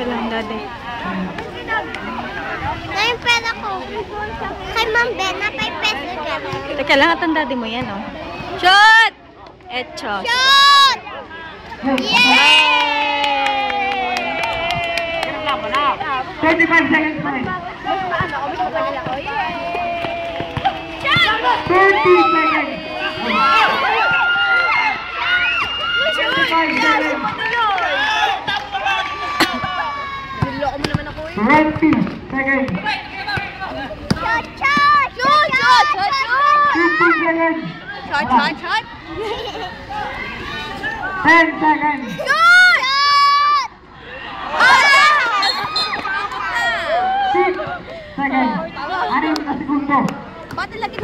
Isa lang, Daddy. Na yung pera ko. Kay Ma'am Ben, na 5 pesos ka. Teka lang, at ang Daddy mo yan, oh. Shoot! Echo. Shoot! Yay! 25 seconds pa rin. 30 seconds. 25 seconds. 20 seconds. Shot, shot! Shoot, shot, shot, shot! 15 seconds. Shot, shot, shot! 10 seconds. Shoot! Shot! 6 seconds. 6 na segundo. Ba't lagi